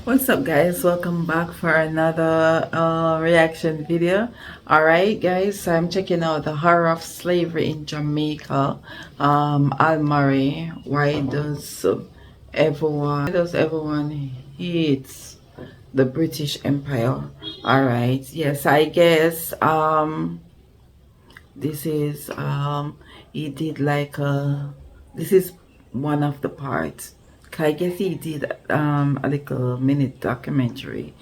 What's up, guys? Welcome back for another reaction video. Alright, guys, I'm checking out the horror of slavery in Jamaica. Al-Murray, why does everyone hate the British Empire? Alright, yes, I guess this is he did like this is one of the parts. I guess he did a little minute documentary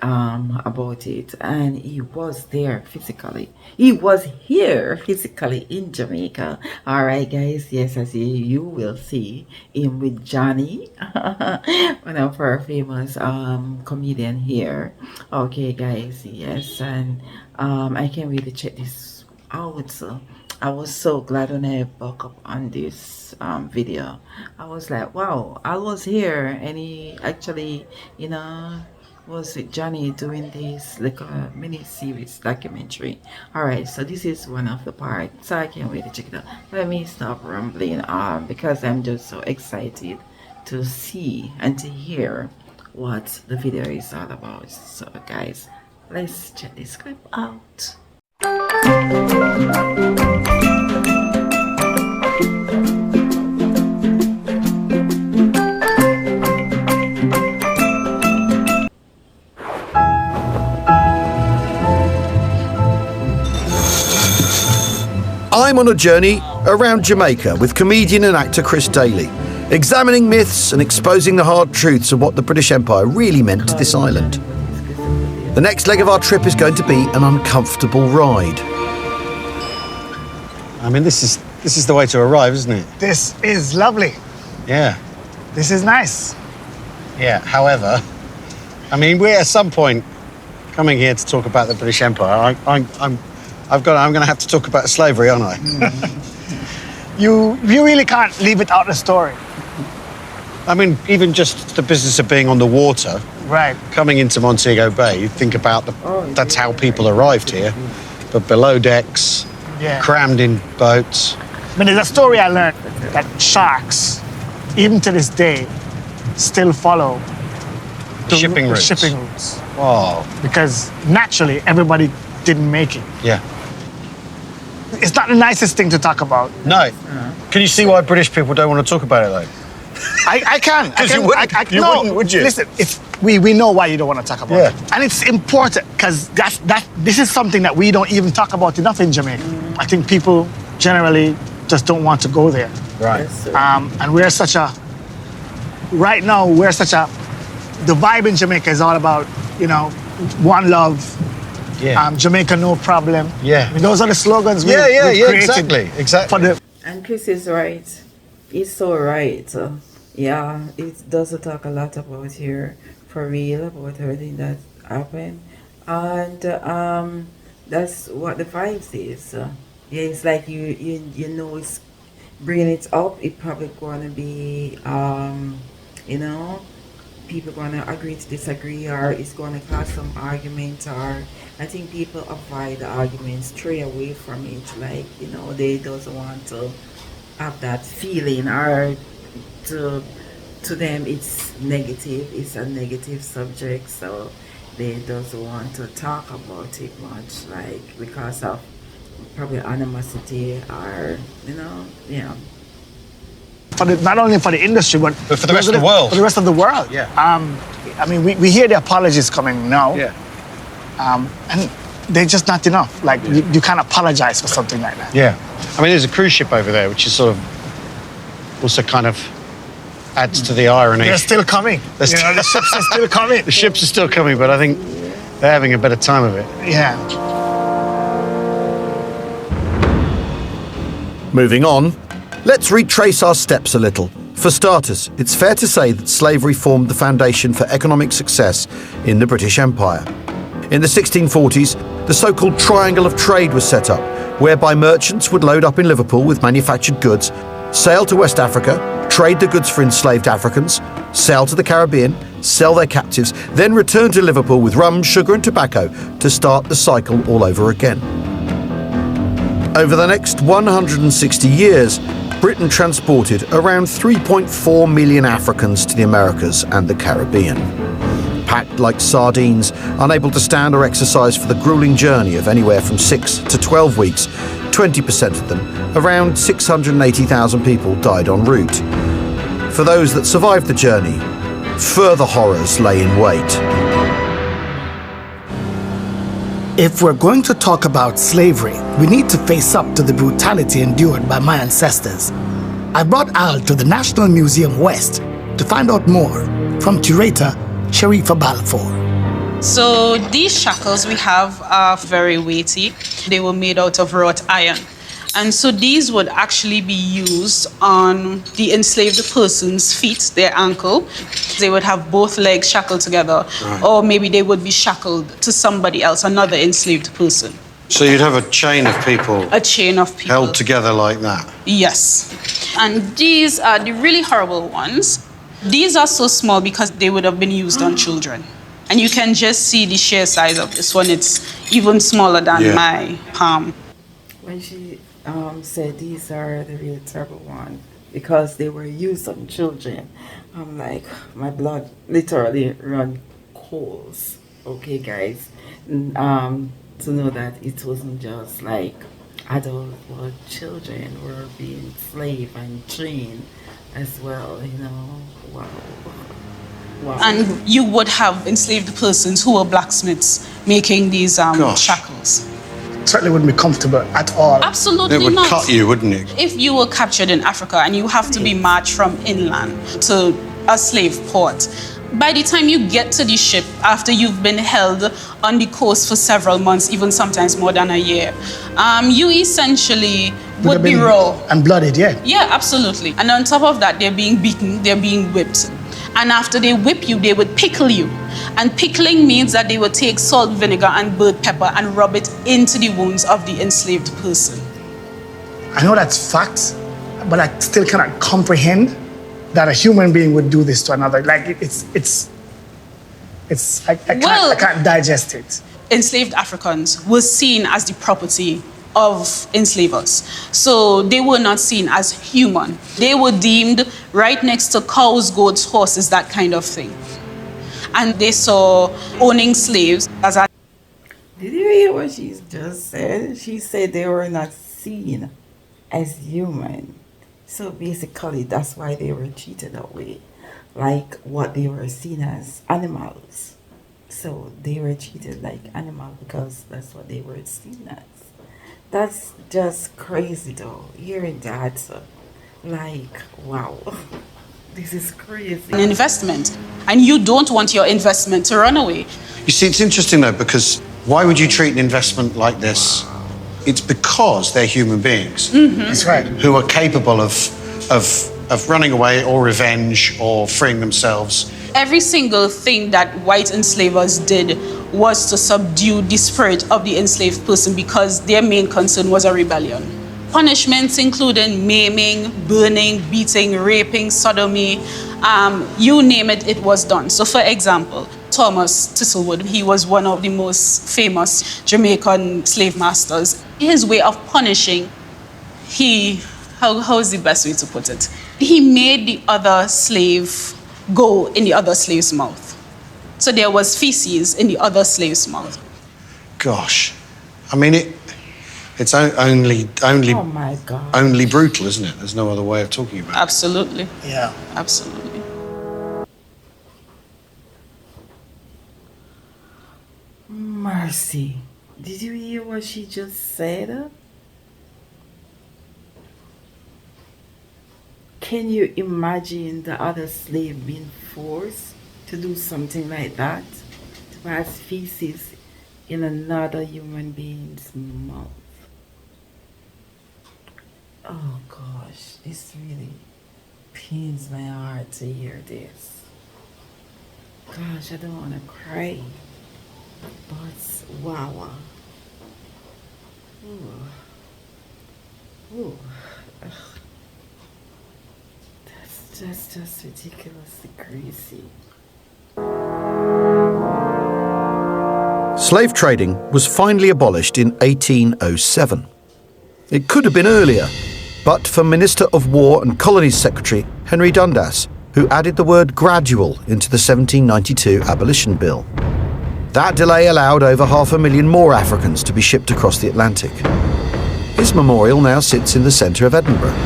about it, and he was there physically. He was here physically in Jamaica. All right, guys. Yes, as you will see him with Johnny, one of our famous comedian here. Okay, guys. Yes, and I can't wait to check this out. So I was so glad when I woke up on this video. I was like, wow, I was here, and he actually, was with Johnny doing this like a mini series documentary. All right, so this is one of the parts. So I can't wait to check it out. Let me stop rambling because I'm just so excited to see and to hear what the video is all about. So guys, let's check this clip out. I'm on a journey around Jamaica with comedian and actor Chris Daly, examining myths and exposing the hard truths of what the British Empire really meant to this island. The next leg of our trip is going to be an uncomfortable ride. I mean, this is the way to arrive, isn't it? This is lovely. Yeah. This is nice. Yeah. However, I mean, we're at some point coming here to talk about the British Empire. I'm going to have to talk about slavery, aren't I? You really can't leave it out of the story. I mean, even just the business of being on the water, Right. coming into Montego Bay, you think about that's how people arrived here, but below decks, Yeah. crammed in boats. I mean, there's a story I learned that sharks, even to this day, still follow the Shipping routes. shipping routes. Oh, Because naturally, everybody didn't make it. yeah. It's not the nicest thing to talk about. No. Can you see why British people don't want to talk about it, though? I can. 'Cause you wouldn't- you wouldn't, would you? Listen, we know why you don't want to talk about Yeah. it. And it's important because this is something that we don't even talk about enough in Jamaica. I think people generally just don't want to go there. Right. Yes, sir. And right now, the vibe in Jamaica is all about, one love, Yeah. Jamaica no problem. Yeah. I mean, those are the slogans we've created. Exactly. For the And Chris is right. He's so right. Yeah, it does talk a lot about here, for real, about everything that happened. And that's what the vibes is. Yeah, it's like you know it's bringing it up. It probably going to be, people going to agree to disagree, or it's going to cause some argument, or I think people avoid the arguments, stray away from it, like, they doesn't want to have that feeling, or to them it's negative, it's a negative subject, so they doesn't want to talk about it much, like because of probably animosity, or yeah. not only for the industry, but for the rest of the world. For the rest of the world. Yeah. I mean, we hear the apologies coming now. Yeah. And they're just not enough. Like, you can't apologize for something like that. Yeah. I mean, there's a cruise ship over there, which is sort of also kind of adds to the irony. They're still coming. They're the ships are still coming. The ships are still coming, but I think they're having a better time of it. Yeah. Moving on, let's retrace our steps a little. For starters, it's fair to say that slavery formed the foundation for economic success in the British Empire. In the 1640s, the so-called Triangle of Trade was set up, whereby merchants would load up in Liverpool with manufactured goods, sail to West Africa, trade the goods for enslaved Africans, sail to the Caribbean, sell their captives, then return to Liverpool with rum, sugar and tobacco to start the cycle all over again. Over the next 160 years, Britain transported around 3.4 million Africans to the Americas and the Caribbean. packed like sardines, unable to stand or exercise for the grueling journey of anywhere from 6 to 12 weeks. 20% of them, around 680,000 people, died en route. For those that survived the journey, further horrors lay in wait. If we're going to talk about slavery, we need to face up to the brutality endured by my ancestors. I brought Al to the National Museum West to find out more from curator Sharifa Balfour. So these shackles we have are very weighty. They were made out of wrought iron. And so these would actually be used on the enslaved person's feet, their ankle. They would have both legs shackled together, or maybe they would be shackled to somebody else, another enslaved person. So you'd have a chain of people. A chain of people. Held together like that? Yes. And these are the really horrible ones. These are so small because they would have been used on children. And you can just see the sheer size of this one. It's even smaller than my palm. When she said these are the really terrible ones because they were used on children, I'm like, my blood literally run cold. Okay, guys. To know that it wasn't just like adults, but children were being enslaved and trained as well, you know. Wow. Wow. And you would have enslaved persons who were blacksmiths making these shackles. Certainly wouldn't be comfortable at all. Absolutely not. It would cut you, wouldn't it? If you were captured in Africa and you have to be marched from inland to a slave port, by the time you get to the ship, after you've been held on the coast for several months, even sometimes more than a year, you essentially would be raw. And bloodied, yeah. Yeah, absolutely. And on top of that, they're being beaten, they're being whipped. And after they whip you, they would pickle you. And pickling means that they would take salt, vinegar, and bird pepper and rub it into the wounds of the enslaved person. I know that's fact, but I still cannot comprehend that a human being would do this to another. Like I can't digest it. Enslaved Africans were seen as the property of enslavers. So they were not seen as human. They were deemed right next to cows, goats, horses, that kind of thing. And they saw owning slaves as a... Did you hear what she just said? She said they were not seen as human. So basically, that's why they were treated that way. Like what they were seen as animals. So they were treated like animals because that's what they were seen as. That's just crazy though, hearing that. Like, wow, this is crazy. An investment, and you don't want your investment to run away. You see, it's interesting though, because why would you treat an investment like this? It's because they're human beings. Mm-hmm. That's right. Who are capable of running away or revenge or freeing themselves. Every single thing that white enslavers did was to subdue the spirit of the enslaved person because their main concern was a rebellion. Punishments including maiming, burning, beating, raping, sodomy, you name it, it was done. So for example, Thomas Thistlewood, he was one of the most famous Jamaican slave masters. His way of punishing, how is the best way to put it? He made the other slave go in the other slave's mouth. So there was feces in the other slave's mouth. Gosh, I mean, it's only Oh my God. only brutal, isn't it? There's no other way of talking about it. Absolutely. Yeah. Absolutely. Mercy. Did you hear what she just said? Can you imagine the other slave being forced to do something like that? To pass feces in another human being's mouth? Oh gosh, this really pains my heart to hear this. Gosh, I don't want to cry. But wow. Ooh. Ugh. That's just ridiculously crazy. Slave trading was finally abolished in 1807. It could have been earlier, but for Minister of War and Colonies Secretary Henry Dundas, who added the word gradual into the 1792 Abolition Bill. That delay allowed over 500,000 more Africans to be shipped across the Atlantic. His memorial now sits in the centre of Edinburgh.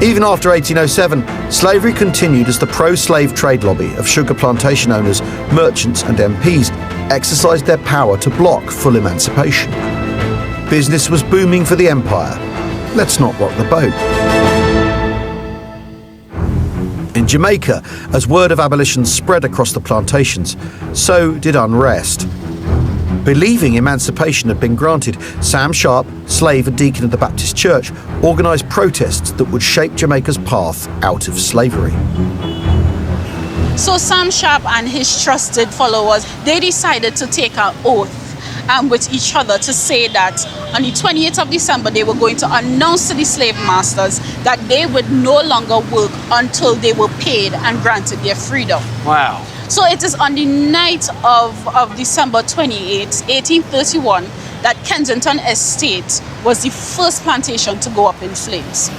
Even after 1807, slavery continued as the pro-slave trade lobby of sugar plantation owners, merchants and MPs exercised their power to block full emancipation. Business was booming for the empire. Let's not rock the boat. In Jamaica, as word of abolition spread across the plantations, so did unrest. Believing emancipation had been granted, Sam Sharp, slave and deacon of the Baptist Church, organised protests that would shape Jamaica's path out of slavery. So Sam Sharp and his trusted followers, they decided to take an oath with each other to say that on the 28th of December, they were going to announce to the slave masters that they would no longer work until they were paid and granted their freedom. Wow. So it is on the night of December 28, 1831, that Kensington Estate was the first plantation to go up in flames.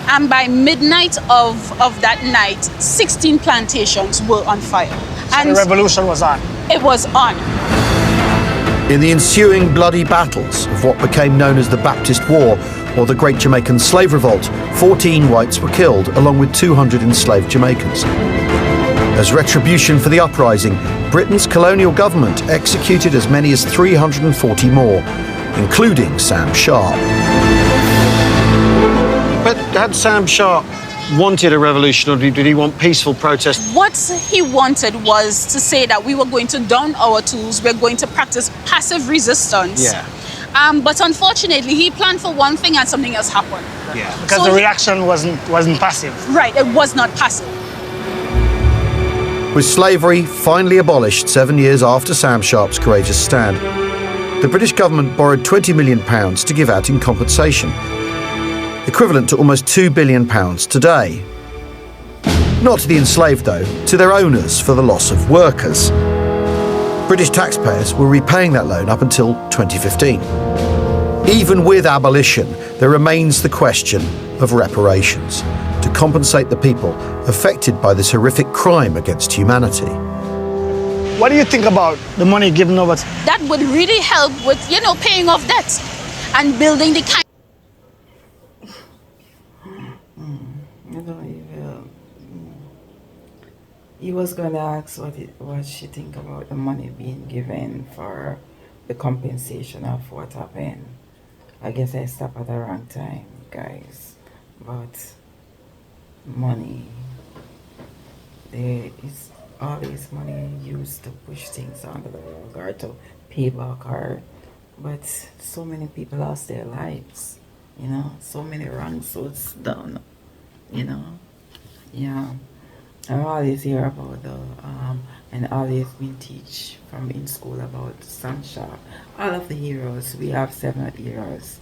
And by midnight of that night, 16 plantations were on fire. So and the revolution was on. it was on. In the ensuing bloody battles of what became known as the Baptist War or the Great Jamaican Slave Revolt, 14 whites were killed along with 200 enslaved Jamaicans. As retribution for the uprising, Britain's colonial government executed as many as 340 more, including Sam Sharp. But had Sam Sharp wanted a revolution, or did he want peaceful protest? What he wanted was to say that we were going to don our tools, we're going to practice passive resistance. Yeah. But unfortunately, he planned for one thing and something else happened. Yeah. Because So the he- reaction wasn't passive. Right, it was not passive. With slavery finally abolished 7 years after Sam Sharp's courageous stand, the British government borrowed £20 million to give out in compensation, equivalent to almost £2 billion today. Not to the enslaved, though, to their owners for the loss of workers. British taxpayers were repaying that loan up until 2015. Even with abolition, there remains the question of reparations, to compensate the people affected by this horrific crime against humanity. What do you think about the money given over to That would really help with, paying off debt and building the kind. He was going to ask what she think about the money being given for the compensation of what happened. I guess I stopped at the wrong time, guys. But money, there is always money used to push things under the rug or to pay back, but so many people lost their lives, so many wrongs was done, yeah. I always hear about and always been teach from in school about Sam Sharp. All of the heroes, we have 7 heroes.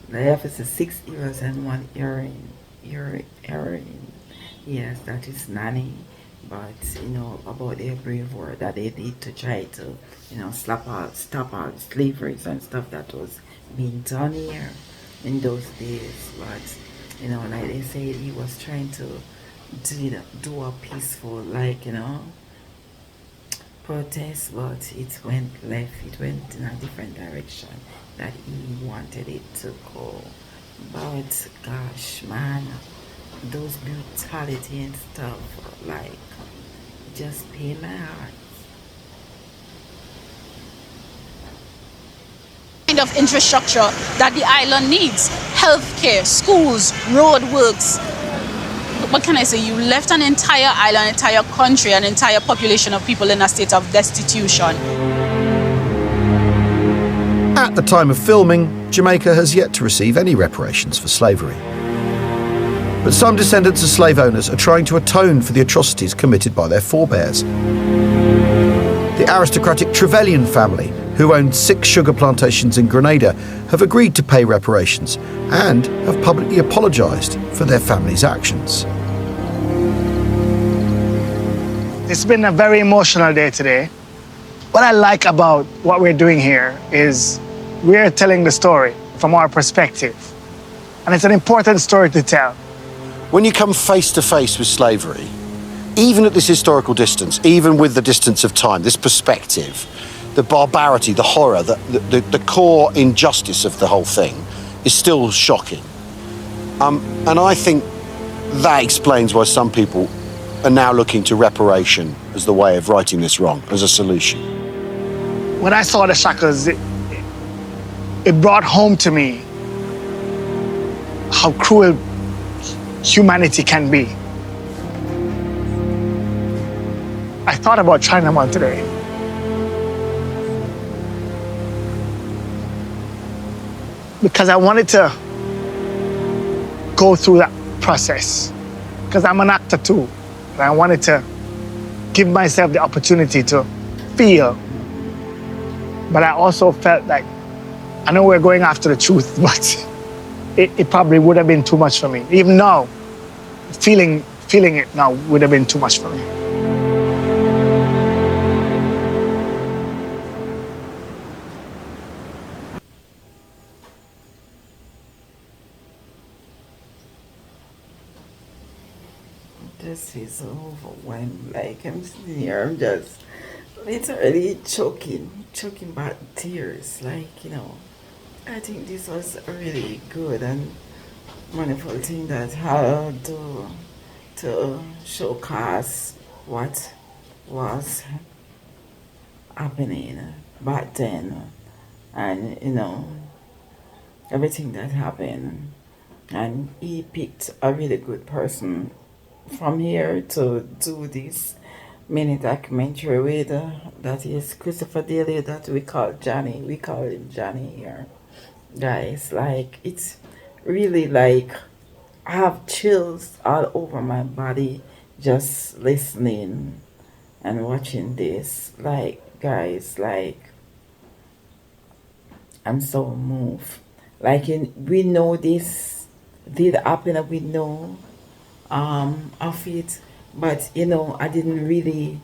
The have is 6 heroes and 1 heroine. Yes, that is Nanny. But about their brave work that they did to try to, stop all slavery and stuff that was being done here in those days. But like they said, he was trying to do a peaceful, protest, but it went left. It went in a different direction that he wanted it to go. But gosh, man, those brutality and stuff, just pain my heart. Kind of infrastructure that the island needs: healthcare, schools, roadworks. What can I say? You left an entire island, entire country, an entire population of people in a state of destitution. At the time of filming, Jamaica has yet to receive any reparations for slavery. But some descendants of slave owners are trying to atone for the atrocities committed by their forebears. The aristocratic Trevelyan family, who owned 6 sugar plantations in Grenada, have agreed to pay reparations and have publicly apologised for their family's actions. It's been a very emotional day today. What I like about what we're doing here is we're telling the story from our perspective. And it's an important story to tell. When you come face to face with slavery, even at this historical distance, even with the distance of time, this perspective, the barbarity, the horror, the core injustice of the whole thing is still shocking. And I think that explains why some people are now looking to reparation as the way of righting this wrong, as a solution. When I saw the shackles, it brought home to me how cruel humanity can be. I thought about trying them on today. Because I wanted to go through that process. Because I'm an actor too. And I wanted to give myself the opportunity to feel. But I also felt like, I know we're going after the truth, but it probably would have been too much for me. Even now, feeling it now would have been too much for me. This is overwhelmed. Like I'm sitting here, I'm just literally choking back tears. Like, you know, I think this was a really good and wonderful thing that had to showcase what was happening back then, and you know everything that happened. And he picked a really good person from here to do this mini documentary with that is Christopher Daly, that we call Johnny. We call him Johnny here, guys. Like, it's really like I have chills all over my body just listening and watching this. Like, guys, like I'm so moved. Like, we know this did happen, and we know of it, but you know, I didn't really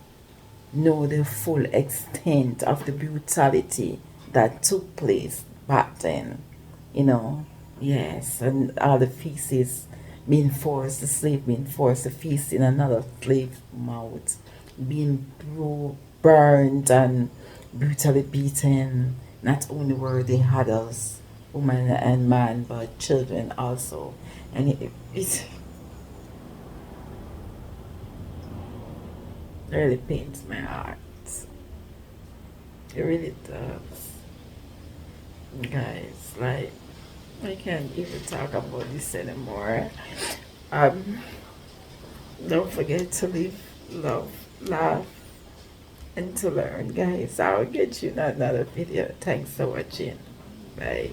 know the full extent of the brutality that took place back then. You know, yes, and all the feces being forced, the slave being forced to feast in another slave's mouth, being burned and brutally beaten. Not only were they adults, woman and man, but children also. And it really pains my heart. It really does. Guys, like, I can't even talk about this anymore. Um, don't forget to live, love, laugh, and to learn, guys. I'll get you in another video. Thanks for watching. Bye.